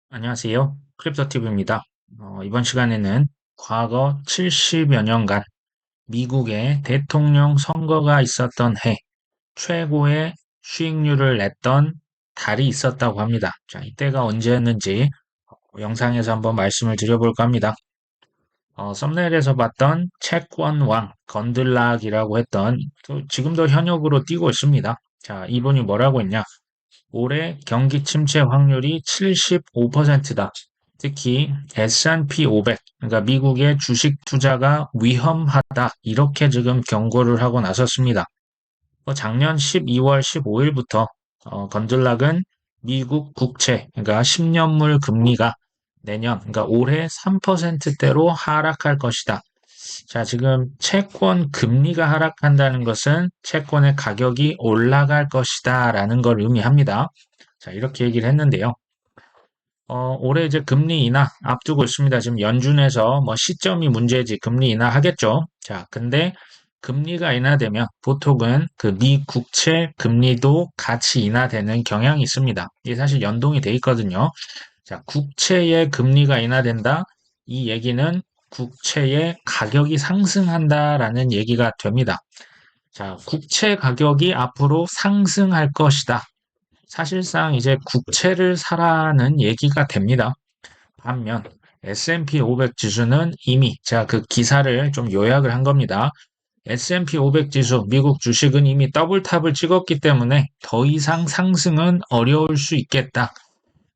안녕하세요. 크립토티브입니다. 이번 시간에는 과거 70여 년간 미국의 대통령 선거가 있었던 해 최고의 수익률을 냈던 달이 있었다고 합니다. 자, 이때가 언제였는지 영상에서 한번 말씀을 드려볼까 합니다. 썸네일에서 봤던 채권 왕 건들락이라고 했던 지금도 현역으로 뛰고 있습니다. 자, 이분이 뭐라고 했냐? 올해 경기 침체 확률이 75%다. 특히 S&P 500, 그러니까 미국의 주식 투자가 위험하다. 이렇게 지금 경고를 하고 나섰습니다. 작년 12월 15일부터 건들락은 미국 국채, 그러니까 10년물 금리가 내년, 그러니까 올해 3%대로 하락할 것이다. 자, 지금 채권 금리가 하락한다는 것은 채권의 가격이 올라갈 것이다 라는 걸 의미합니다. 자, 이렇게 얘기를 했는데요. 올해 이제 금리 인하 앞두고 있습니다. 지금 연준에서 뭐 시점이 문제지 금리 인하 하겠죠. 자, 근데 금리가 인하되면 보통은 그 미 국채 금리도 같이 인하되는 경향이 있습니다. 이게 사실 연동이 돼 있거든요. 자, 국채의 금리가 인하된다. 이 얘기는 국채의 가격이 상승한다라는 얘기가 됩니다. 자, 국채 가격이 앞으로 상승할 것이다. 사실상 이제 국채를 사라는 얘기가 됩니다. 반면 S&P 500 지수는 이미 제가 그 기사를 좀 요약을 한 겁니다. S&P 500 지수, 미국 주식은 이미 더블탑을 찍었기 때문에 더 이상 상승은 어려울 수 있겠다.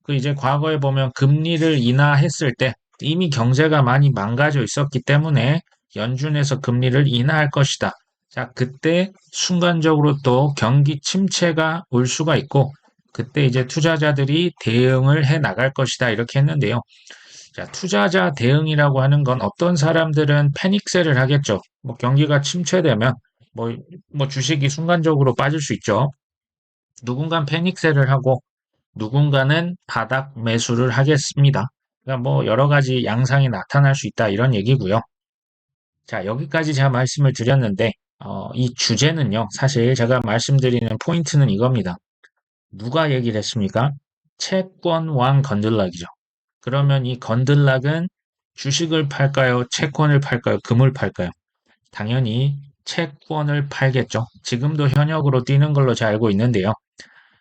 그 이제 과거에 보면 금리를 인하했을 때 이미 경제가 많이 망가져 있었기 때문에 연준에서 금리를 인하할 것이다. 자, 그때 순간적으로 또 경기 침체가 올 수가 있고 그때 이제 투자자들이 대응을 해 나갈 것이다. 이렇게 했는데요. 자, 투자자 대응이라고 하는 건 어떤 사람들은 패닉셀을 하겠죠. 뭐 경기가 침체되면 뭐 주식이 순간적으로 빠질 수 있죠. 누군가는 패닉셀을 하고 누군가는 바닥 매수를 하겠습니다. 그러니까 뭐 여러 가지 양상이 나타날 수 있다 이런 얘기고요. 자, 여기까지 제가 말씀을 드렸는데 이 주제는요. 사실 제가 말씀드리는 포인트는 이겁니다. 누가 얘기를 했습니까? 채권왕 건들락이죠. 그러면 이 건들락은 주식을 팔까요? 채권을 팔까요? 금을 팔까요? 당연히 채권을 팔겠죠. 지금도 현역으로 뛰는 걸로 제가 알고 있는데요.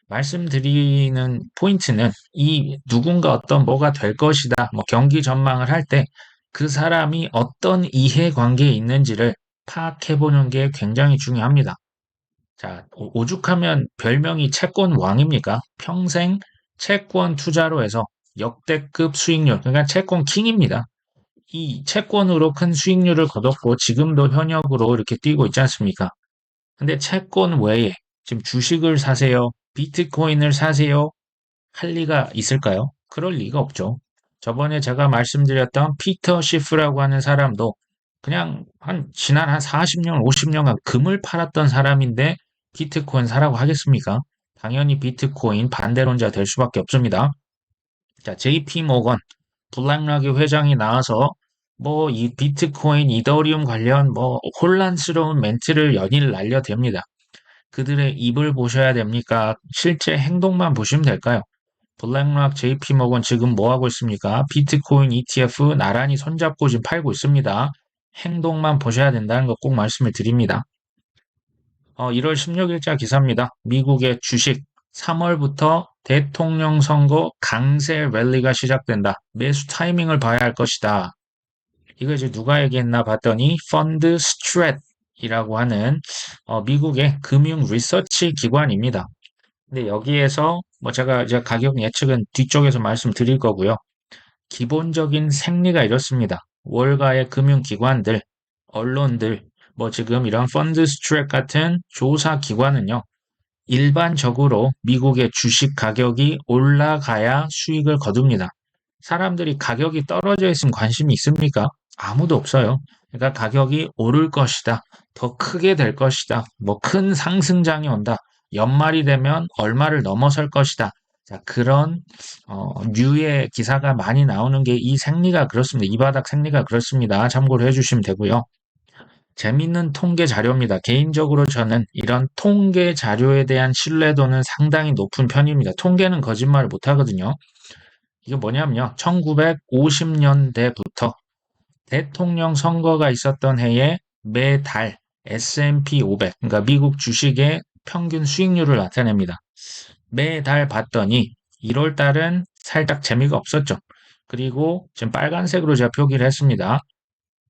말씀드리는 포인트는 이 누군가 어떤 뭐가 될 것이다, 뭐 경기 전망을 할 때 그 사람이 어떤 이해관계에 있는지를 파악해 보는 게 굉장히 중요합니다. 자, 오죽하면 별명이 채권 왕입니까? 평생 채권 투자로 해서 역대급 수익률, 그러니까 채권 킹입니다. 이 채권으로 큰 수익률을 거뒀고 지금도 현역으로 이렇게 뛰고 있지 않습니까? 근데 채권 외에 지금 주식을 사세요, 비트코인을 사세요, 할 리가 있을까요? 그럴 리가 없죠. 저번에 제가 말씀드렸던 피터 시프라고 하는 사람도 그냥 지난 한 40년, 50년간 금을 팔았던 사람인데 비트코인 사라고 하겠습니까? 당연히 비트코인 반대론자 될 수밖에 없습니다. 자, JP 모건, 블랙락의 회장이 나와서 뭐 이 비트코인, 이더리움 관련 뭐 혼란스러운 멘트를 연일 날려댑니다. 그들의 입을 보셔야 됩니까? 실제 행동만 보시면 될까요? 블랙락, JP모건 지금 뭐 하고 있습니까? 비트코인 ETF 나란히 손잡고 지금 팔고 있습니다. 행동만 보셔야 된다는 거 꼭 말씀을 드립니다. 1월 16일자 기사입니다. 미국의 주식 3월부터 대통령 선거 강세 랠리가 시작된다. 매수 타이밍을 봐야 할 것이다. 이거 이제 누가 얘기했나 봤더니 펀드 스트랩이라고 하는 미국의 금융 리서치 기관입니다. 근데 여기에서 뭐 제가 이제 가격 예측은 뒤쪽에서 말씀드릴 거고요. 기본적인 생리가 이렇습니다. 월가의 금융기관들, 언론들, 뭐 지금 이런 펀드 스트랩 같은 조사 기관은요. 일반적으로 미국의 주식 가격이 올라가야 수익을 거둡니다. 사람들이 가격이 떨어져 있으면 관심이 있습니까? 아무도 없어요. 그러니까 가격이 오를 것이다. 더 크게 될 것이다. 뭐 큰 상승장이 온다. 연말이 되면 얼마를 넘어설 것이다. 자, 그런 류의 기사가 많이 나오는 게 이 생리가 그렇습니다. 이 바닥 생리가 그렇습니다. 참고로 해주시면 되고요. 재밌는 통계 자료입니다. 개인적으로 저는 이런 통계 자료에 대한 신뢰도는 상당히 높은 편입니다. 통계는 거짓말을 못 하거든요. 이게 뭐냐면요. 1950년대부터 대통령 선거가 있었던 해에 매달 S&P 500, 그러니까 미국 주식의 평균 수익률을 나타냅니다. 매달 봤더니 1월 달은 살짝 재미가 없었죠. 그리고 지금 빨간색으로 제가 표기를 했습니다.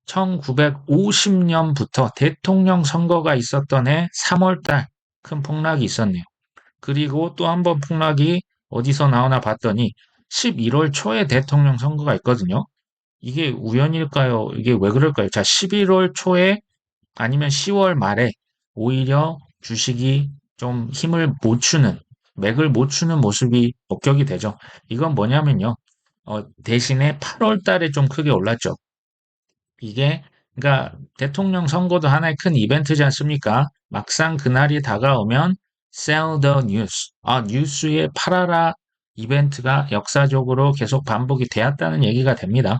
1950년부터 대통령 선거가 있었던 해 3월 달 큰 폭락이 있었네요. 그리고 또 한 번 폭락이 어디서 나오나 봤더니 11월 초에 대통령 선거가 있거든요. 이게 우연일까요? 이게 왜 그럴까요? 자, 11월 초에 아니면 10월 말에 오히려 주식이 좀 힘을 못 주는, 맥을 못 추는 모습이 목격이 되죠. 이건 뭐냐면요. 대신에 8월 달에 좀 크게 올랐죠. 이게, 그러니까 대통령 선거도 하나의 큰 이벤트지 않습니까? 막상 그날이 다가오면 sell the news. 뉴스에 팔아라 이벤트가 역사적으로 계속 반복이 되었다는 얘기가 됩니다.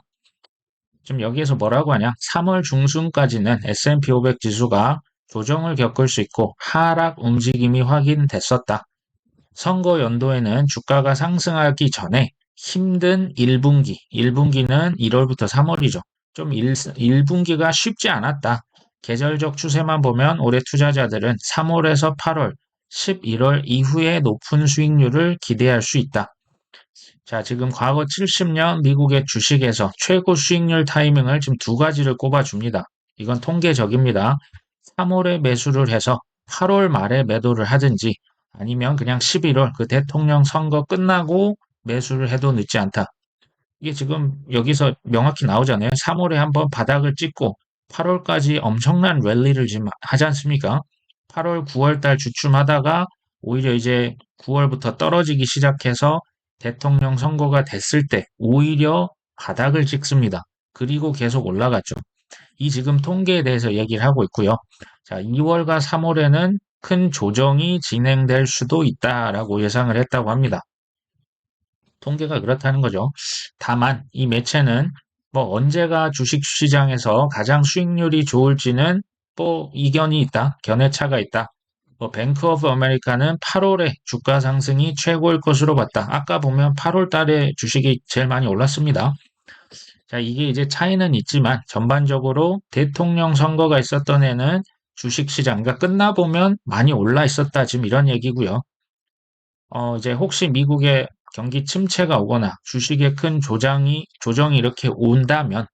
지금 여기에서 뭐라고 하냐? 3월 중순까지는 S&P 500 지수가 조정을 겪을 수 있고 하락 움직임이 확인됐었다. 선거 연도에는 주가가 상승하기 전에 힘든 1분기, 1분기는 1월부터 3월이죠. 좀 1분기가 쉽지 않았다. 계절적 추세만 보면 올해 투자자들은 3월에서 8월, 11월 이후에 높은 수익률을 기대할 수 있다. 자, 지금 과거 70년 미국의 주식에서 최고 수익률 타이밍을 지금 두 가지를 꼽아줍니다. 이건 통계적입니다. 3월에 매수를 해서 8월 말에 매도를 하든지 아니면 그냥 11월 그 대통령 선거 끝나고 매수를 해도 늦지 않다. 이게 지금 여기서 명확히 나오잖아요. 3월에 한번 바닥을 찍고 8월까지 엄청난 랠리를 지금 하지 않습니까? 8월, 9월 달 주춤하다가 오히려 이제 9월부터 떨어지기 시작해서 대통령 선거가 됐을 때 오히려 바닥을 찍습니다. 그리고 계속 올라갔죠. 이 지금 통계에 대해서 얘기를 하고 있고요. 자, 2월과 3월에는 큰 조정이 진행될 수도 있다라고 예상을 했다고 합니다. 통계가 그렇다는 거죠. 다만 이 매체는 뭐 언제가 주식시장에서 가장 수익률이 좋을지는 뭐 이견이 있다, 견해차가 있다. 뭐 뱅크 오브 아메리카는 8월에 주가 상승이 최고일 것으로 봤다. 아까 보면 8월 달에 주식이 제일 많이 올랐습니다. 자, 이게 이제 차이는 있지만 전반적으로 대통령 선거가 있었던 해는 주식시장가 끝나보면 많이 올라 있었다. 지금 이런 얘기고요. 이제 혹시 미국에 경기 침체가 오거나 주식에 큰 조정이 이렇게 온다면,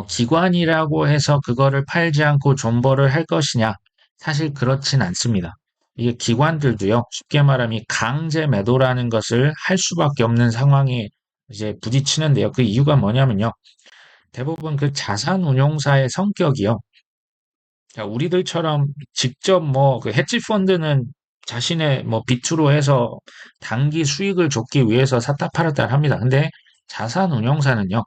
기관이라고 해서 그거를 팔지 않고 존버를 할 것이냐? 사실 그렇진 않습니다. 이게 기관들도요, 쉽게 말하면 강제 매도라는 것을 할 수밖에 없는 상황에 이제 부딪히는데요. 그 이유가 뭐냐면요. 대부분 그 자산 운용사의 성격이요. 자, 우리들처럼 직접 뭐 그 헤지 펀드는 자신의 뭐 비투로 해서 단기 수익을 줬기 위해서 샀다 팔았다 합니다. 근데 자산 운용사는요,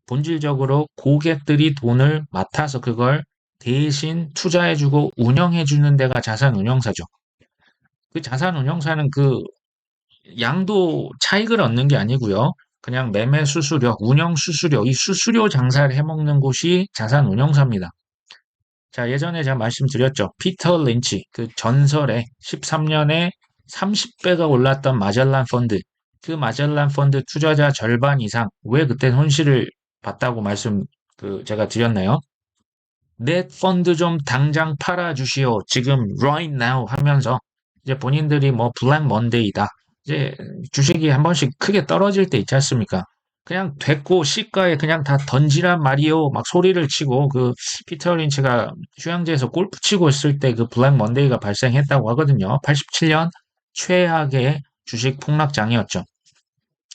본질적으로 고객들이 돈을 맡아서 그걸 대신 투자해주고 운영해주는 데가 자산 운용사죠. 그 자산 운용사는 그 양도 차익을 얻는 게 아니고요. 그냥 매매 수수료, 운영 수수료, 이 수수료 장사를 해먹는 곳이 자산 운용사입니다. 자, 예전에 제가 말씀드렸죠. 피터 린치, 그 전설의 13년에 30배가 올랐던 마젤란 펀드. 그 마젤란 펀드 투자자 절반 이상, 왜 그때 손실을 봤다고 제가 드렸나요? 내 펀드 좀 당장 팔아주시오. 지금 right now 하면서 이제 본인들이 뭐 블랙 먼데이다. 이제 주식이 한 번씩 크게 떨어질 때 있지 않습니까? 그냥 됐고 시가에 그냥 다 던지란 말이요. 막 소리를 치고 그 피터 린치가 휴양지에서 골프 치고 있을 때 그 블랙 먼데이가 발생했다고 하거든요. 87년 최악의 주식 폭락장이었죠.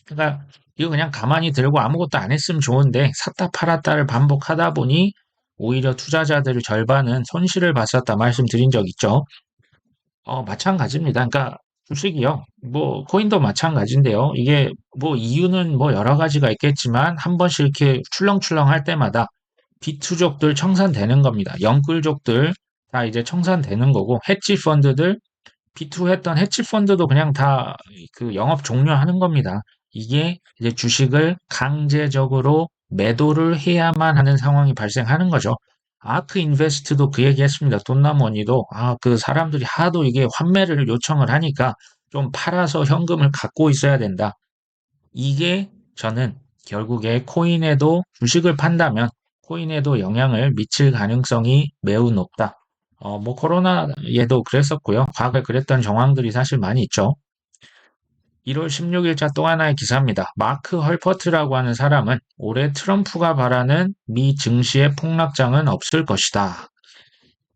그러니까 이거 그냥 가만히 들고 아무것도 안 했으면 좋은데 샀다 팔았다를 반복하다 보니 오히려 투자자들 절반은 손실을 봤었다 말씀드린 적 있죠. 마찬가지입니다. 그러니까 주식이요. 뭐 코인도 마찬가지인데요. 이게 뭐 이유는 뭐 여러 가지가 있겠지만 한 번씩 이렇게 출렁출렁 할 때마다 비투족들 청산되는 겁니다. 영끌족들 다 이제 청산되는 거고 헤지 펀드들 비투했던 헤지 펀드도 그냥 다 그 영업 종료하는 겁니다. 이게 이제 주식을 강제적으로 매도를 해야만 하는 상황이 발생하는 거죠. 아크 인베스트도 그 얘기 했습니다. 돈나머니도, 그 사람들이 하도 이게 환매를 요청을 하니까 좀 팔아서 현금을 갖고 있어야 된다. 이게 저는 결국에 코인에도 주식을 판다면 코인에도 영향을 미칠 가능성이 매우 높다. 뭐 코로나에도 그랬었고요. 과거에 그랬던 정황들이 사실 많이 있죠. 1월 16일자 또 하나의 기사입니다. 마크 헐퍼트라고 하는 사람은 올해 트럼프가 바라는 미 증시의 폭락장은 없을 것이다.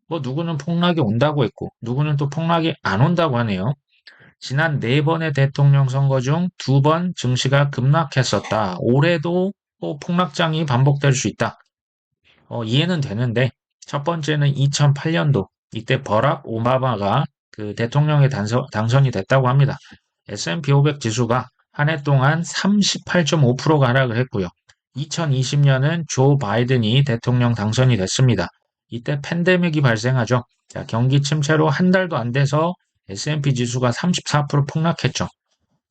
뭐 누구는 폭락이 온다고 했고 누구는 또 폭락이 안 온다고 하네요. 지난 네 번의 대통령 선거 중 두 번 증시가 급락했었다. 올해도 또 폭락장이 반복될 수 있다. 이해는 되는데 첫 번째는 2008년도 이때 버락 오바마가 그 대통령에 당선이 됐다고 합니다. S&P 500 지수가 한 해 동안 38.5%가 하락을 했고요. 2020년은 조 바이든이 대통령 당선이 됐습니다. 이때 팬데믹이 발생하죠. 자, 경기 침체로 한 달도 안 돼서 S&P 지수가 34% 폭락했죠.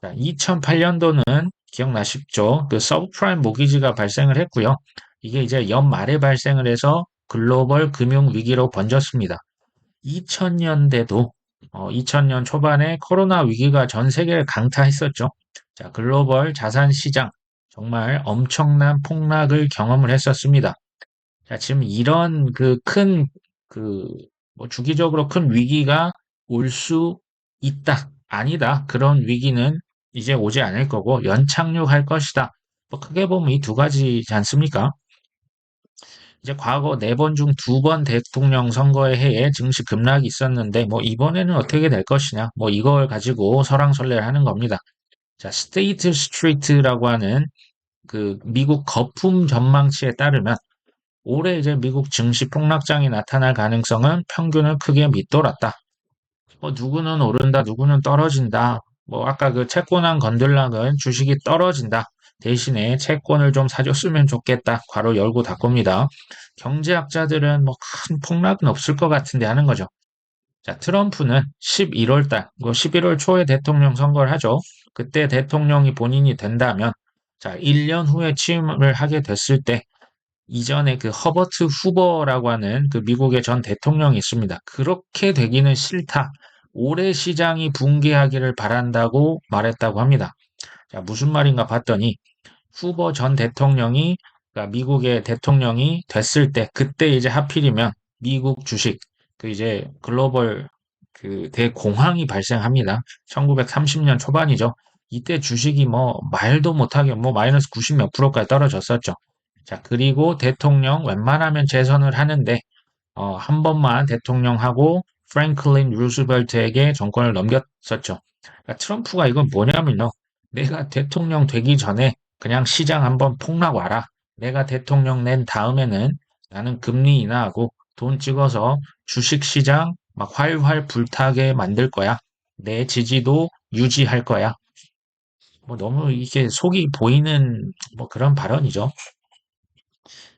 2008년도는 기억나시죠? 그 서브프라임 모기지가 발생을 했고요. 이게 이제 연말에 발생을 해서 글로벌 금융 위기로 번졌습니다. 2000년대도 2000년 초반에 코로나 위기가 전 세계를 강타했었죠. 자, 글로벌 자산 시장 정말 엄청난 폭락을 경험을 했었습니다. 자, 지금 이런 그, 뭐 주기적으로 큰 위기가 올 수 있다, 아니다. 그런 위기는 이제 오지 않을 거고 연착륙할 것이다. 뭐 크게 보면 이 두 가지지 않습니까? 이제 과거 네 번 중 두 번 대통령 선거의 해에 증시 급락이 있었는데 뭐 이번에는 어떻게 될 것이냐? 뭐 이걸 가지고 설왕설래를 하는 겁니다. 자, 스테이트 스트리트라고 하는 그 미국 거품 전망치에 따르면 올해 이제 미국 증시 폭락장이 나타날 가능성은 평균을 크게 밑돌았다. 뭐 누구는 오른다, 누구는 떨어진다. 뭐 아까 그 채권왕 건들락은 주식이 떨어진다. 대신에 채권을 좀 사줬으면 좋겠다. 괄호 열고 닫고입니다. 경제학자들은 뭐 큰 폭락은 없을 것 같은데 하는 거죠. 자, 트럼프는 11월 달, 11월 초에 대통령 선거를 하죠. 그때 대통령이 본인이 된다면, 자, 1년 후에 취임을 하게 됐을 때 이전에 그 허버트 후버라고 하는 그 미국의 전 대통령이 있습니다. 그렇게 되기는 싫다. 올해 시장이 붕괴하기를 바란다고 말했다고 합니다. 자, 무슨 말인가 봤더니 후보 전 대통령이 그러니까 미국의 대통령이 됐을 때 그때 이제 하필이면 미국 주식 그 이제 글로벌 그 대공황이 발생합니다. 1930년 초반이죠. 이때 주식이 뭐 말도 못하게 뭐 마이너스 90 몇 프로까지 떨어졌었죠. 자, 그리고 대통령 웬만하면 재선을 하는데 한 번만 대통령하고 프랭클린 루스벨트에게 정권을 넘겼었죠. 그러니까 트럼프가 이건 뭐냐면요. 내가 대통령 되기 전에 그냥 시장 한번 폭락 와라. 내가 대통령 낸 다음에는 나는 금리 인하하고 돈 찍어서 주식 시장 막 활활 불타게 만들 거야. 내 지지도 유지할 거야. 뭐 너무 이게 속이 보이는 뭐 그런 발언이죠.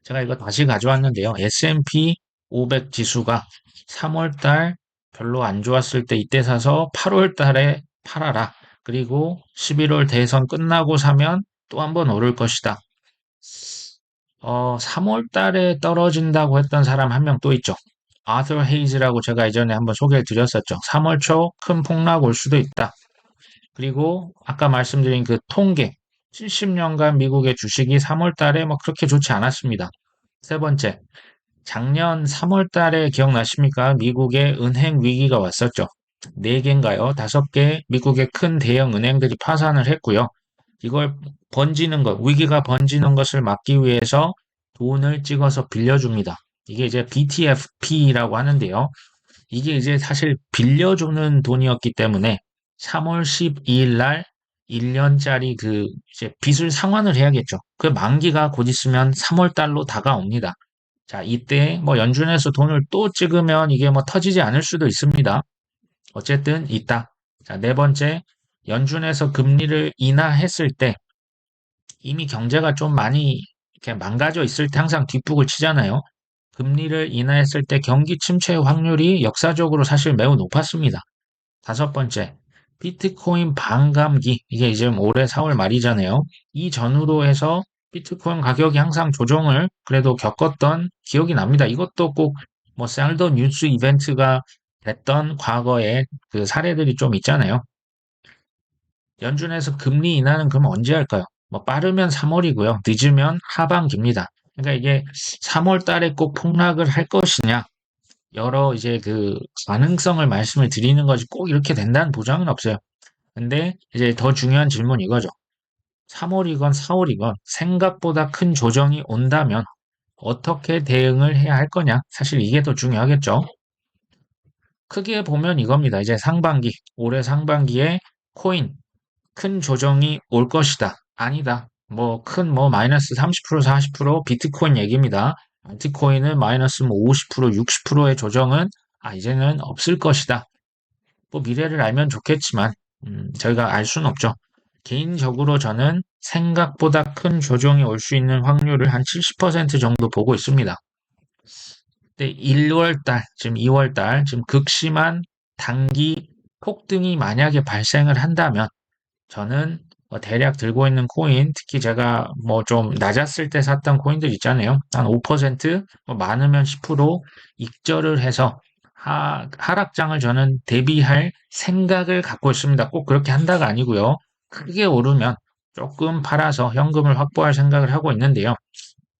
제가 이거 다시 가져왔는데요. S&P 500 지수가 3월 달 별로 안 좋았을 때 이때 사서 8월 달에 팔아라. 그리고 11월 대선 끝나고 사면 또 한번 오를 것이다. 3월 달에 떨어진다고 했던 사람 한 명 또 있죠. 아더 헤이즈라고 제가 이전에 한번 소개를 드렸었죠. 3월 초 큰 폭락 올 수도 있다. 그리고 아까 말씀드린 그 통계, 70년간 미국의 주식이 3월 달에 뭐 그렇게 좋지 않았습니다. 세 번째, 작년 3월 달에 기억나십니까? 미국의 은행 위기가 왔었죠. 네 개인가요? 다섯 개 미국의 큰 대형 은행들이 파산을 했고요. 이걸 번지는 것, 위기가 번지는 것을 막기 위해서 돈을 찍어서 빌려줍니다. 이게 이제 BTFP라고 하는데요. 이게 이제 사실 빌려주는 돈이었기 때문에 3월 12일 날 1년짜리 그 이제 빚을 상환을 해야겠죠. 그 만기가 곧 있으면 3월 달로 다가옵니다. 자, 이때 뭐 연준에서 돈을 또 찍으면 이게 뭐 터지지 않을 수도 있습니다. 어쨌든 있다. 자, 네 번째, 연준에서 금리를 인하했을 때 이미 경제가 좀 많이 이렇게 망가져 있을 때 항상 뒷북을 치잖아요. 금리를 인하했을 때 경기 침체 확률이 역사적으로 사실 매우 높았습니다. 다섯 번째, 비트코인 반감기. 이게 이제 올해 4월 말이잖아요. 이 전후로 해서 비트코인 가격이 항상 조정을 그래도 겪었던 기억이 납니다. 이것도 꼭 뭐 셀더 뉴스 이벤트가 됐던 과거의 그 사례들이 좀 있잖아요. 연준에서 금리 인하는 그럼 언제 할까요? 뭐 빠르면 3월이고요. 늦으면 하반기입니다. 그러니까 이게 3월 달에 꼭 폭락을 할 것이냐? 여러 이제 그 가능성을 말씀을 드리는 거지 꼭 이렇게 된다는 보장은 없어요. 근데 이제 더 중요한 질문 이거죠. 3월이건 4월이건 생각보다 큰 조정이 온다면 어떻게 대응을 해야 할 거냐? 사실 이게 더 중요하겠죠. 크게 보면 이겁니다. 이제 상반기, 올해 상반기에 코인 큰 조정이 올 것이다. 아니다. 뭐 큰 뭐 마이너스 30% 40% 비트코인 얘기입니다. 알트코인은 마이너스 뭐 50% 60%의 조정은 이제는 없을 것이다. 뭐 미래를 알면 좋겠지만 저희가 알 수는 없죠. 개인적으로 저는 생각보다 큰 조정이 올 수 있는 확률을 한 70% 정도 보고 있습니다. 근데 1월 달, 지금 2월 달, 지금 극심한 단기 폭등이 만약에 발생을 한다면 저는 뭐 대략 들고 있는 코인, 특히 제가 뭐 좀 낮았을 때 샀던 코인들 있잖아요. 한 5%, 뭐 많으면 10% 익절을 해서 하락장을 저는 대비할 생각을 갖고 있습니다. 꼭 그렇게 한다가 아니고요. 크게 오르면 조금 팔아서 현금을 확보할 생각을 하고 있는데요.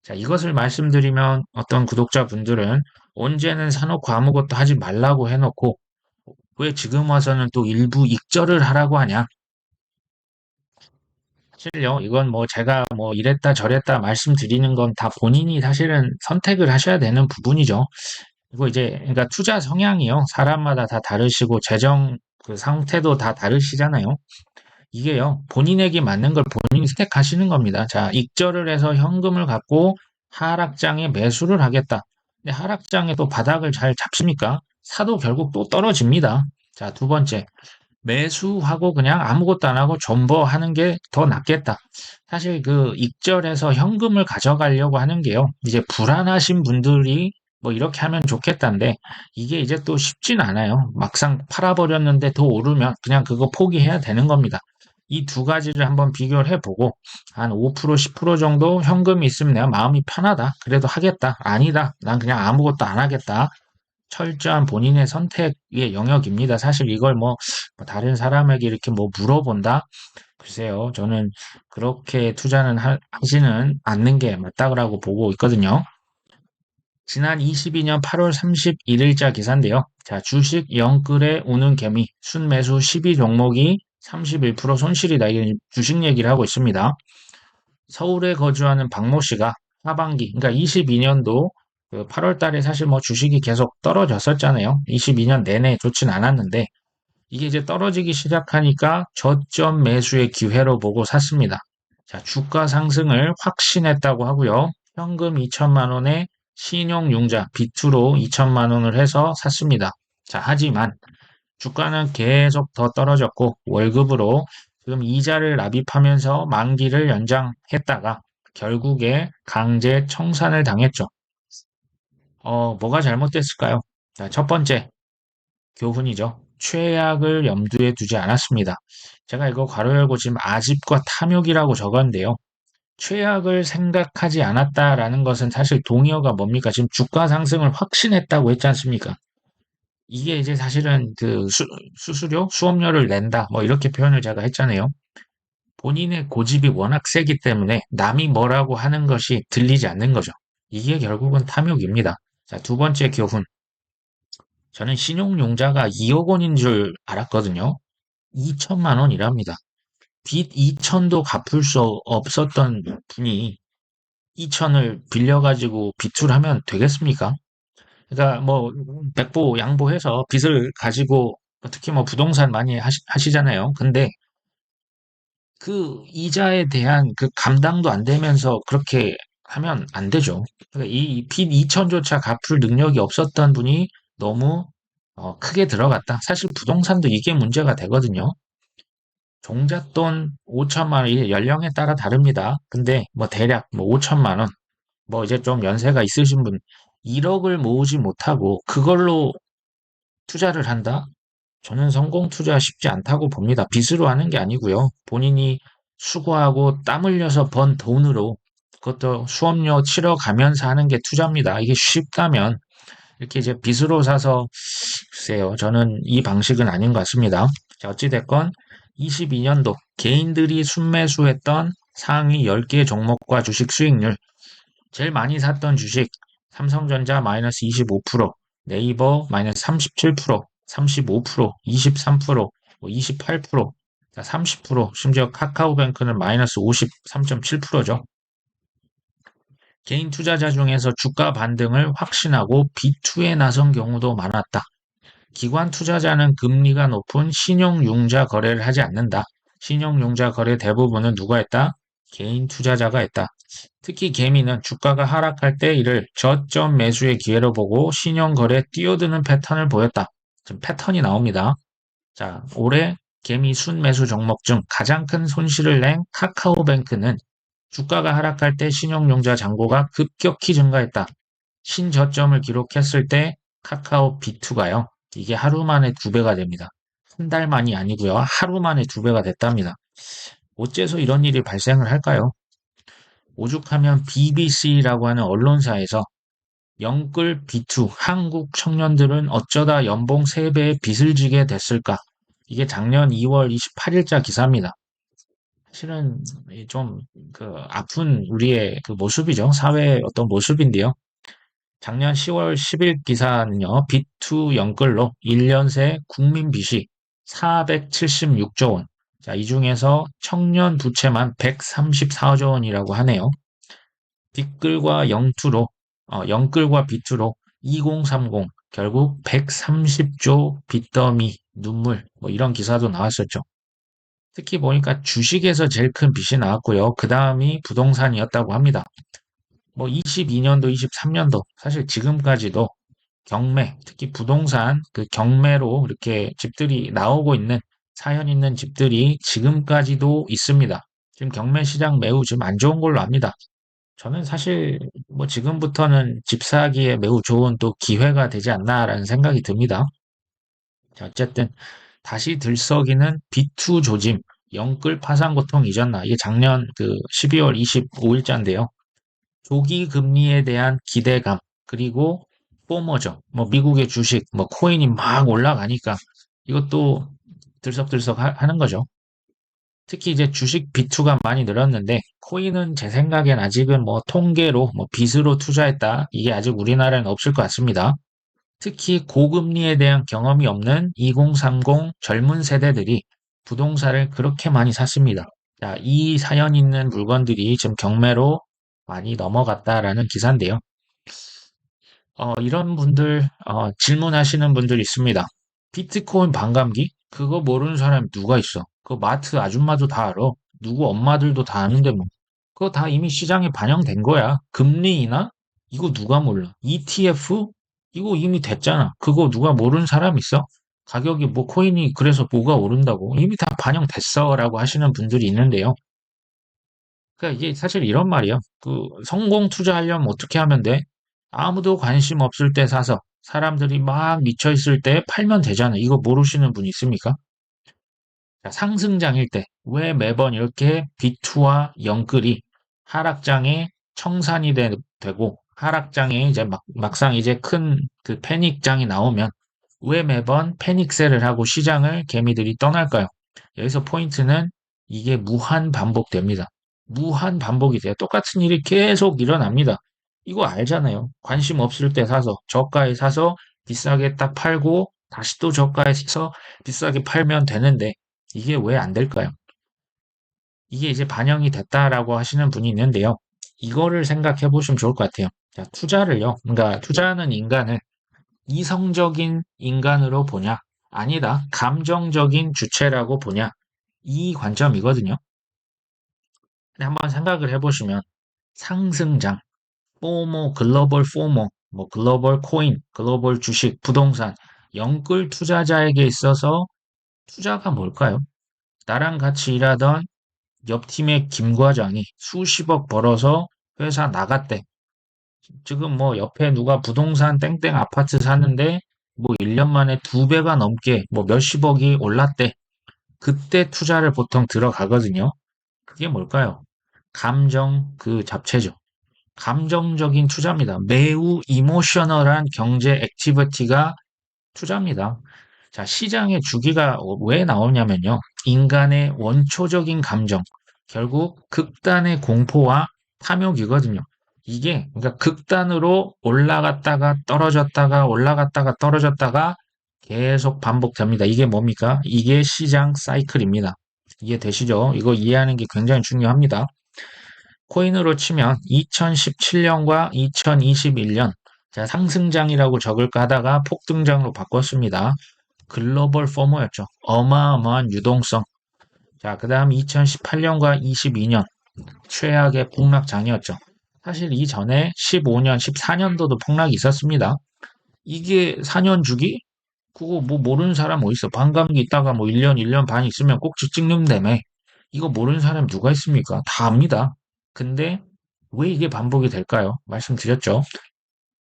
자, 이것을 말씀드리면 어떤 구독자분들은 언제는 사놓고 아무것도 하지 말라고 해놓고 왜 지금 와서는 또 일부 익절을 하라고 하냐? 사실요, 이건 뭐 제가 뭐 이랬다 저랬다 말씀드리는 건 다 본인이 사실은 선택을 하셔야 되는 부분이죠. 그리고 이제, 그러니까 투자 성향이요. 사람마다 다 다르시고, 재정 그 상태도 다 다르시잖아요. 이게요, 본인에게 맞는 걸 본인이 선택하시는 겁니다. 자, 익절을 해서 현금을 갖고 하락장에 매수를 하겠다. 근데 하락장에 또 바닥을 잘 잡습니까? 사도 결국 또 떨어집니다. 자, 두 번째. 매수하고 그냥 아무것도 안 하고 존버하는 게 더 낫겠다. 사실 그 익절해서 현금을 가져가려고 하는 게요. 이제 불안하신 분들이 뭐 이렇게 하면 좋겠다는데 이게 이제 또 쉽진 않아요. 막상 팔아버렸는데 더 오르면 그냥 그거 포기해야 되는 겁니다. 이 두 가지를 한번 비교를 해보고 한 5%, 10% 정도 현금이 있으면 내가 마음이 편하다. 그래도 하겠다. 아니다. 난 그냥 아무것도 안 하겠다. 철저한 본인의 선택의 영역입니다. 사실 이걸 뭐 다른 사람에게 이렇게 뭐 물어본다? 글쎄요, 저는 그렇게 투자는 하지는 않는 게 맞다고 보고 있거든요. 지난 22년 8월 31일자 기사인데요. 자, 주식 영끌에 우는 개미, 순매수 12 종목이 31% 손실이다. 이게 주식 얘기를 하고 있습니다. 서울에 거주하는 박모 씨가 하반기, 그러니까 22년도 8월 달에 사실 뭐 주식이 계속 떨어졌었잖아요. 22년 내내 좋진 않았는데 이게 이제 떨어지기 시작하니까 저점 매수의 기회로 보고 샀습니다. 자, 주가 상승을 확신했다고 하고요. 현금 2천만 원에 신용융자 비투로 2천만 원을 해서 샀습니다. 자, 하지만 주가는 계속 더 떨어졌고 월급으로 지금 이자를 납입하면서 만기를 연장했다가 결국에 강제 청산을 당했죠. 뭐가 잘못됐을까요? 자, 첫 번째 교훈이죠. 최악을 염두에 두지 않았습니다. 제가 이거 괄호 열고 지금 아집과 탐욕이라고 적었는데요. 최악을 생각하지 않았다라는 것은 사실 동의어가 뭡니까? 지금 주가 상승을 확신했다고 했지 않습니까? 이게 이제 사실은 그 수수료, 수업료를 낸다. 뭐 이렇게 표현을 제가 했잖아요. 본인의 고집이 워낙 세기 때문에 남이 뭐라고 하는 것이 들리지 않는 거죠. 이게 결국은 탐욕입니다. 자, 두 번째 교훈. 저는 신용융자가 2억 원인 줄 알았거든요. 2천만 원이랍니다. 빚 2천도 갚을 수 없었던 분이 2천을 빌려가지고 비출하면 되겠습니까? 그러니까 뭐 백보 양보해서 빚을 가지고 특히 뭐 부동산 많이 하시잖아요. 근데 그 이자에 대한 그 감당도 안 되면서 그렇게 하면 안 되죠. 그러니까 이빚 2천조차 갚을 능력이 없었던 분이 너무 크게 들어갔다. 사실 부동산도 이게 문제가 되거든요. 종잣돈 5천만 원, 이게 연령에 따라 다릅니다. 근데 뭐 대략 뭐 5천만 원, 뭐 이제 좀 연세가 있으신 분 1억을 모으지 못하고 그걸로 투자를 한다? 저는 성공 투자 쉽지 않다고 봅니다. 빚으로 하는 게 아니고요. 본인이 수고하고 땀 흘려서 번 돈으로 그것도 수업료 치러 가면서 하는 게 투자입니다. 이게 쉽다면 이렇게 이제 빚으로 사서 글쎄요. 저는 이 방식은 아닌 것 같습니다. 자, 어찌됐건 22년도 개인들이 순매수했던 상위 10개 종목과 주식 수익률. 제일 많이 샀던 주식 삼성전자 마이너스 25%, 네이버 마이너스 37%, 35%, 23%, 28%, 30%, 심지어 카카오뱅크는 마이너스 53.7%죠. 개인 투자자 중에서 주가 반등을 확신하고 B2에 나선 경우도 많았다. 기관 투자자는 금리가 높은 신용융자 거래를 하지 않는다. 신용융자 거래 대부분은 누가 했다? 개인 투자자가 했다. 특히 개미는 주가가 하락할 때 이를 저점 매수의 기회로 보고 신용거래에 뛰어드는 패턴을 보였다. 지금 패턴이 나옵니다. 자, 올해 개미 순매수 종목 중 가장 큰 손실을 낸 카카오뱅크는 주가가 하락할 때 신용융자 잔고가 급격히 증가했다. 신저점을 기록했을 때 카카오 B2가요. 이게 하루 만에 2배가 됩니다. 한 달 만이 아니고요. 하루 만에 2배가 됐답니다. 어째서 이런 일이 발생을 할까요? 오죽하면 BBC라고 하는 언론사에서 영끌 B2 한국 청년들은 어쩌다 연봉 3배의 빚을 지게 됐을까? 이게 작년 2월 28일자 기사입니다. 실은 좀 그 아픈 우리의 그 모습이죠. 사회의 어떤 모습인데요. 작년 10월 10일 기사는요. B2 연끌로 1년 새 국민 빚이 476조 원. 자, 이 중에서 청년 부채만 134조 원이라고 하네요. 빅글과 영투로, 영끌과 비투로 2030 결국 130조 빚더미 눈물 뭐 이런 기사도 나왔었죠. 특히 보니까 주식에서 제일 큰 빚이 나왔고요. 그 다음이 부동산이었다고 합니다. 뭐 22년도, 23년도 사실 지금까지도 경매, 특히 부동산 그 경매로 이렇게 집들이 나오고 있는 사연 있는 집들이 지금까지도 있습니다. 지금 경매 시장 매우 지금 안 좋은 걸로 압니다. 저는 사실 뭐 지금부터는 집 사기에 매우 좋은 또 기회가 되지 않나라는 생각이 듭니다. 자, 어쨌든 다시 들썩이는 B2 조짐, 영끌 파산 고통 이전나 이게 작년 그 12월 25일자인데요. 조기 금리에 대한 기대감 그리고 포머죠. 뭐 미국의 주식, 뭐 코인이 막 올라가니까 이것도 들썩들썩 하는 거죠. 특히 이제 주식 비투가 많이 늘었는데 코인은 제 생각엔 아직은 뭐 통계로 뭐 빚으로 투자했다. 이게 아직 우리나라에는 없을 것 같습니다. 특히 고금리에 대한 경험이 없는 2030 젊은 세대들이 부동산을 그렇게 많이 샀습니다. 자, 이 사연 있는 물건들이 지금 경매로 많이 넘어갔다라는 기사인데요. 이런 분들, 질문하시는 분들 있습니다. 비트코인 반감기? 그거 모르는 사람이 누가 있어? 그거 마트 아줌마도 다 알아. 누구 엄마들도 다 아는데 뭐. 그거 다 이미 시장에 반영된 거야. 금리 인하? 이거 누가 몰라. ETF? 이거 이미 됐잖아. 그거 누가 모르는 사람 있어? 가격이 뭐 코인이 그래서 뭐가 오른다고? 이미 다 반영됐어. 라고 하시는 분들이 있는데요. 그러니까 이게 사실 이런 말이야. 그 성공 투자하려면 어떻게 하면 돼? 아무도 관심 없을 때 사서 사람들이 막 미쳐 있을 때 팔면 되잖아. 이거 모르시는 분 있습니까? 자, 상승장일 때 왜 매번 이렇게 비투와 영끌이 하락장에 청산이 되고 하락장에 이제 막상 이제 큰 그 패닉장이 나오면 왜 매번 패닉셀을 하고 시장을 개미들이 떠날까요? 여기서 포인트는 이게 무한 반복됩니다. 무한 반복이 돼요. 똑같은 일이 계속 일어납니다. 이거 알잖아요. 관심 없을 때 사서 저가에 사서 비싸게 딱 팔고 다시 또 저가에 사서 비싸게 팔면 되는데 이게 왜 안 될까요? 이게 이제 반영이 됐다라고 하시는 분이 있는데요. 이거를 생각해 보시면 좋을 것 같아요. 자, 투자를요. 그러니까 투자하는 인간을 이성적인 인간으로 보냐? 아니다. 감정적인 주체라고 보냐? 이 관점이거든요. 근데 한번 생각을 해보시면 상승장, 포모, 글로벌 포모, 뭐 글로벌 코인, 글로벌 주식, 부동산, 영끌 투자자에게 있어서 투자가 뭘까요? 나랑 같이 일하던 옆 팀의 김 과장이 수십억 벌어서 회사 나갔대. 지금 뭐 옆에 누가 부동산 땡땡 아파트 사는데 뭐 1년 만에 2배가 넘게 뭐 몇십억이 올랐대. 그때 투자를 보통 들어가거든요. 그게 뭘까요? 감정 그 잡채죠. 감정적인 투자입니다. 매우 이모셔널한 경제 액티비티가 투자입니다. 자, 시장의 주기가 왜 나오냐면요. 인간의 원초적인 감정, 결국 극단의 공포와 탐욕이거든요. 이게 그러니까 극단으로 올라갔다가 떨어졌다가 올라갔다가 떨어졌다가 계속 반복됩니다. 이게 뭡니까? 이게 시장 사이클입니다. 이해되시죠? 이거 이해하는 게 굉장히 중요합니다. 코인으로 치면 2017년과 2021년 제가 상승장이라고 적을까 하다가 폭등장으로 바꿨습니다. 글로벌 포머였죠. 어마어마한 유동성. 자, 그 다음 2018년과 22년 최악의 폭락장이었죠. 사실 이전에 15년, 14년도도 폭락이 있었습니다. 이게 4년 주기? 그거 뭐 모르는 사람 어디 있어? 반감기 있다가 뭐 1년, 1년 반 있으면 꼭지 찍는다며. 이거 모르는 사람 누가 있습니까? 다 압니다. 근데 왜 이게 반복이 될까요? 말씀드렸죠.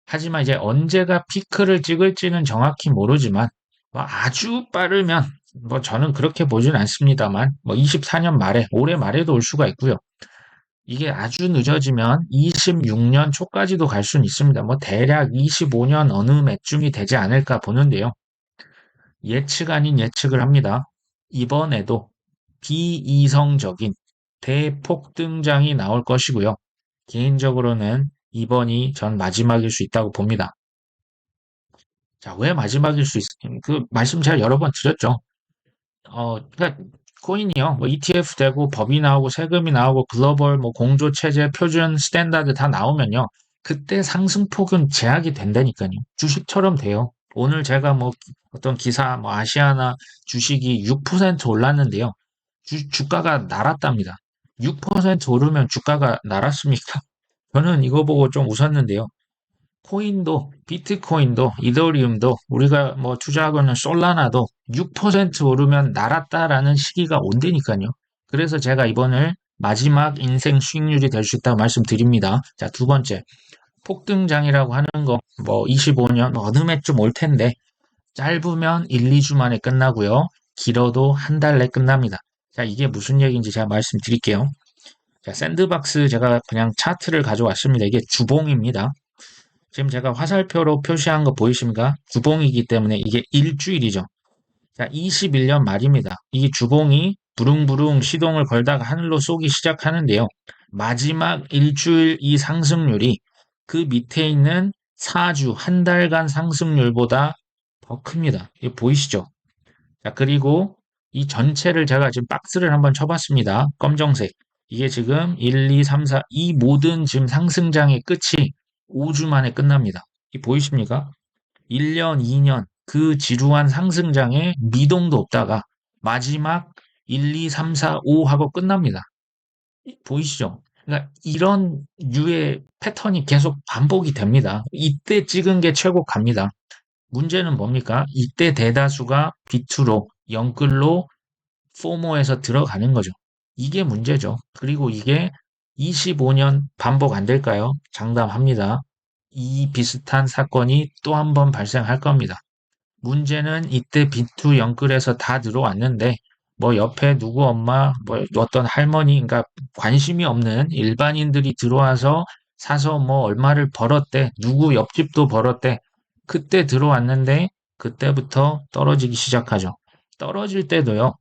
하지만 이제 언제가 피크를 찍을지는 정확히 모르지만 뭐 아주 빠르면 뭐 저는 그렇게 보진 않습니다만 뭐 24년 말에 올해 말에도 올 수가 있고요. 이게 아주 늦어지면 26년 초까지도 갈 수는 있습니다. 뭐 대략 25년 어느 매쯤이 되지 않을까 보는데요. 예측 아닌 예측을 합니다. 이번에도 비이성적인 대폭등장이 나올 것이고요. 개인적으로는 이번이 전 마지막일 수 있다고 봅니다. 자, 왜 마지막일 수 그 말씀 제가 여러 번 드렸죠. 그러니까 코인이요. 뭐 ETF 되고 법이 나오고 세금이 나오고 글로벌 뭐 공조 체제 표준 스탠다드 다 나오면요. 그때 상승폭은 제약이 된다니까요. 주식처럼 돼요. 오늘 제가 뭐 어떤 기사 뭐 아시아나 주식이 6% 올랐는데요. 주가가 날았답니다. 6% 오르면 주가가 날았습니까? 저는 이거 보고 좀 웃었는데요. 코인도, 비트코인도, 이더리움도, 우리가 뭐 투자하고 있는 솔라나도 6% 오르면 날았다라는 시기가 온다니까요. 그래서 제가 이번을 마지막 인생 수익률이 될 수 있다고 말씀드립니다. 자, 두 번째. 폭등장이라고 하는 거, 뭐 25년 어느 해쯤 올 텐데, 짧으면 1, 2주 만에 끝나고요. 길어도 한 달 내 끝납니다. 자, 이게 무슨 얘기인지 제가 말씀드릴게요. 자, 샌드박스 제가 그냥 차트를 가져왔습니다. 이게 주봉입니다. 지금 제가 화살표로 표시한 거 보이십니까? 주봉이기 때문에 이게 일주일이죠. 자, 21년 말입니다. 이 주봉이 부릉부릉 시동을 걸다가 하늘로 쏘기 시작하는데요. 마지막 일주일 이 상승률이 그 밑에 있는 4주, 한 달간 상승률보다 더 큽니다. 이거 보이시죠? 자, 그리고 이 전체를 제가 지금 박스를 한번 쳐봤습니다. 검정색. 이게 지금 1, 2, 3, 4, 이 모든 지금 상승장의 끝이 5주 만에 끝납니다. 이 보이십니까? 1년, 2년 그 지루한 상승장에 미동도 없다가 마지막 1, 2, 3, 4, 5 하고 끝납니다. 보이시죠? 그러니까 이런 류의 패턴이 계속 반복이 됩니다. 이때 찍은 게 최고 갑니다. 문제는 뭡니까? 이때 대다수가 비투로, 영끌로, 포모에서 들어가는 거죠. 이게 문제죠. 그리고 이게 25년 반복 안 될까요? 장담합니다. 이 비슷한 사건이 또 한 번 발생할 겁니다. 문제는 이때 비투 영끌에서 다 들어왔는데 뭐 옆에 누구 엄마 뭐 어떤 할머니 그러니까 관심이 없는 일반인들이 들어와서 사서 뭐 얼마를 벌었대 누구 옆집도 벌었대 그때 들어왔는데 그때부터 떨어지기 시작하죠. 떨어질 때도요.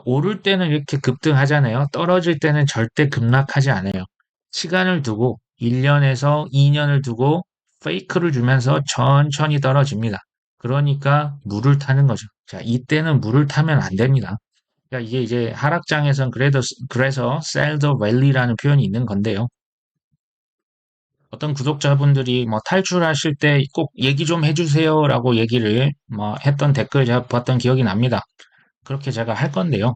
오를 때는 이렇게 급등하잖아요. 떨어질 때는 절대 급락하지 않아요. 시간을 두고 1년에서 2년을 두고 페이크를 주면서 천천히 떨어집니다. 그러니까 물을 타는 거죠. 자, 이때는 물을 타면 안 됩니다. 그러니까 이게 이제 하락장에선 그래서 sell the rally라는 표현이 있는 건데요. 어떤 구독자분들이 뭐 탈출하실 때 꼭 얘기 좀 해주세요라고 얘기를 뭐 했던 댓글 제가 봤던 기억이 납니다. 그렇게 제가 할 건데요.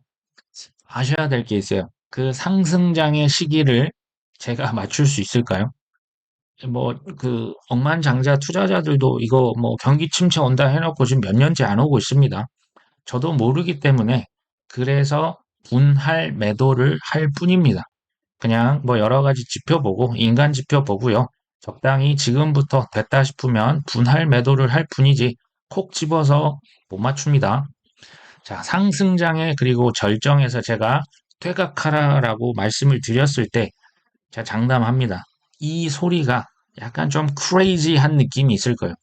아셔야 될 게 있어요. 그 상승장의 시기를 제가 맞출 수 있을까요? 뭐, 그, 억만장자 투자자들도 이거 뭐 경기 침체 온다 해놓고 지금 몇 년째 안 오고 있습니다. 저도 모르기 때문에 그래서 분할 매도를 할 뿐입니다. 그냥 뭐 여러 가지 지표 보고, 인간 지표 보고요. 적당히 지금부터 됐다 싶으면 분할 매도를 할 뿐이지 콕 집어서 못 맞춥니다. 자, 상승장에 그리고 절정에서 제가 퇴각하라라고 말씀을 드렸을 때 제가 장담합니다. 이 소리가 약간 좀 크레이지한 느낌이 있을 거예요.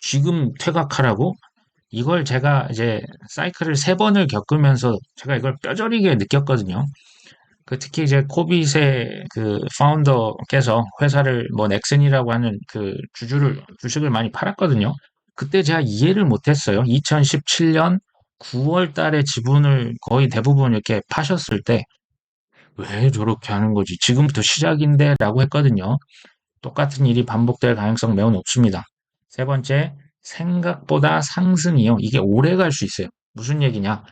지금 퇴각하라고? 이걸 제가 이제 사이클을 세 번을 겪으면서 제가 이걸 뼈저리게 느꼈거든요. 그 특히 이제 코빗의 그 파운더께서 회사를 뭐 넥슨이라고 하는 그 주식을 많이 팔았거든요. 그때 제가 이해를 못했어요. 2017년 9월 달에 지분을 거의 대부분 이렇게 파셨을 때 왜 저렇게 하는 거지? 지금부터 시작인데 라고 했거든요. 똑같은 일이 반복될 가능성 매우 높습니다. 세 번째, 생각보다 상승이요. 이게 오래 갈 수 있어요. 무슨 얘기냐?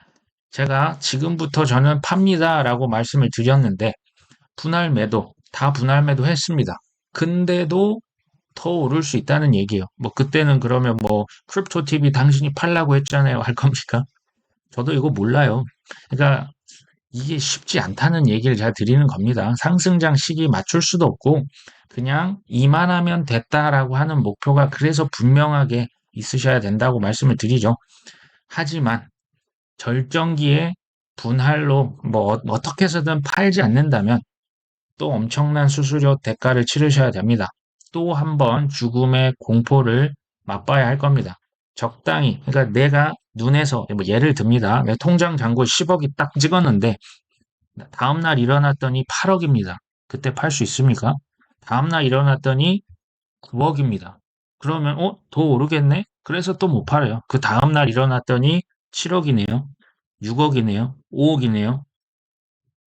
제가 지금부터 저는 팝니다라고 말씀을 드렸는데 분할 매도, 다 분할 매도 했습니다. 근데도 더 오를 수 있다는 얘기예요. 뭐 그때는 그러면 뭐 크립토 TV 당신이 팔라고 했잖아요. 할 겁니까? 저도 이거 몰라요. 그러니까 이게 쉽지 않다는 얘기를 제가 드리는 겁니다. 상승장 시기 맞출 수도 없고 그냥 이만하면 됐다라고 하는 목표가 그래서 분명하게 있으셔야 된다고 말씀을 드리죠. 하지만 절정기에 분할로 뭐 어떻게 해서든 팔지 않는다면 또 엄청난 수수료 대가를 치르셔야 됩니다. 또 한 번 죽음의 공포를 맛봐야 할 겁니다. 적당히, 그러니까 내가 눈에서, 뭐 예를 듭니다. 내 통장 잔고 10억이 딱 찍었는데, 다음날 일어났더니 8억입니다. 그때 팔 수 있습니까? 다음날 일어났더니 9억입니다. 그러면, 더 오르겠네? 그래서 또 못 팔아요. 그 다음날 일어났더니 7억이네요. 6억이네요. 5억이네요.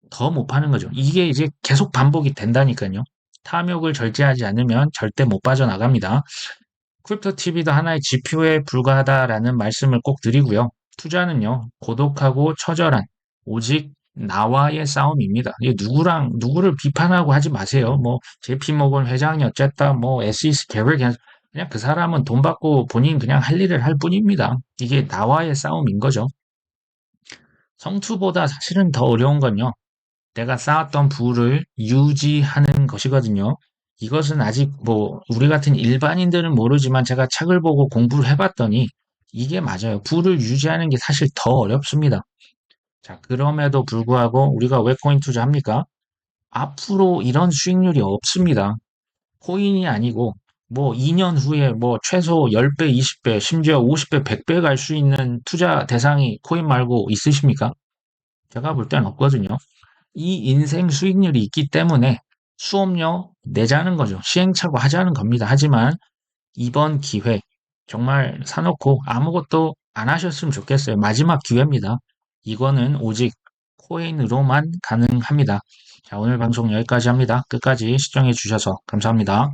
더 못 파는 거죠. 이게 이제 계속 반복이 된다니까요. 탐욕을 절제하지 않으면 절대 못 빠져나갑니다. 크립토 TV도 하나의 지표에 불과하다라는 말씀을 꼭 드리고요. 투자는요, 고독하고 처절한 오직 나와의 싸움입니다. 이게 누구를 비판하고 하지 마세요. 뭐, JP 모건 회장이 어쨌다, 뭐, SEC 계획, 그냥 그 사람은 돈 받고 본인 그냥 할 일을 할 뿐입니다. 이게 나와의 싸움인 거죠. 성투보다 사실은 더 어려운 건요. 내가 쌓았던 부를 유지하는 것이거든요. 이것은 아직 뭐 우리 같은 일반인들은 모르지만 제가 책을 보고 공부를 해봤더니 이게 맞아요. 부를 유지하는 게 사실 더 어렵습니다. 자, 그럼에도 불구하고 우리가 왜 코인 투자합니까? 앞으로 이런 수익률이 없습니다. 코인이 아니고 뭐 2년 후에 뭐 최소 10배, 20배, 심지어 50배, 100배 갈 수 있는 투자 대상이 코인 말고 있으십니까? 제가 볼 땐 없거든요. 이 인생 수익률이 있기 때문에 수업료 내자는 거죠. 시행착오 하자는 겁니다. 하지만 이번 기회 정말 사놓고 아무것도 안 하셨으면 좋겠어요. 마지막 기회입니다. 이거는 오직 코인으로만 가능합니다. 자, 오늘 방송 여기까지 합니다. 끝까지 시청해 주셔서 감사합니다.